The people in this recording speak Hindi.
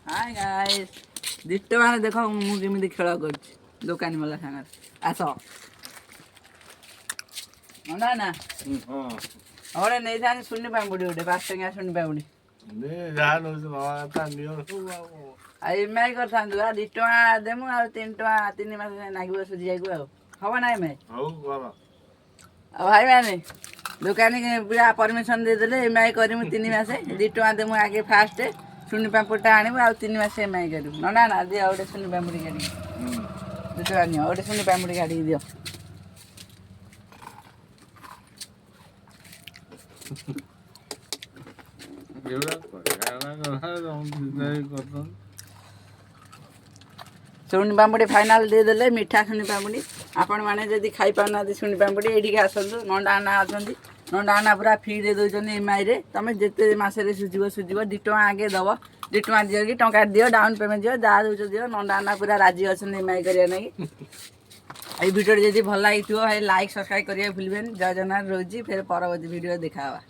हाय गाइस दिट्ट माने देखो मु केमिति खेल कर दुकानी वाला संग आस ना ना और नहीं जाने सुनने पामुडी उठे 5 टका सुनने पामुडी ने जान हो बाबा का नियो आई मैं कर थांदु आ 2 टका देमु आ 3 टका 3 मास नागिबो सुजी जाइगो हबो नाइ मैं हौ बाबा अब भाई माने दुकानी के पूरा परमिशन दे देले एमआई करिमु 3 मासे 2 टका देमु आगे फास्ट सुनी पाम्पुटा आनिबु आ 3 मास एमआई करू ना ना दे औडे सुनी पाम्पुडी गाडी 2 टका नियो औडे सुनी पाम्पुडी गाडी दियो एवढा गाना करतो सुनी पाम्पुडी फाइनल दे देले मिठा सुनी पाम्पुडी आपण माने जदी खाई पाना सुनी पाम्पुडी एठी के आसंतु नंडा ना आसंती नंडा ना पूरा फ्री दे दोजन एमआई रे तमे जेते मासे रे सुजिबो 2 टका आगे दबो 2 टका दियो कि टका दियो डाउन पेमेंट दियो जा दोजो दियो नंडा ना पूरा राजी अछन एमआई करिया नै ए वीडियो जदी भल लागिथियो लाइक सब्सक्राइब करिया भूलबेन जय जगन्नाथ रोजी फिर परवर्ती वीडियो देखावा।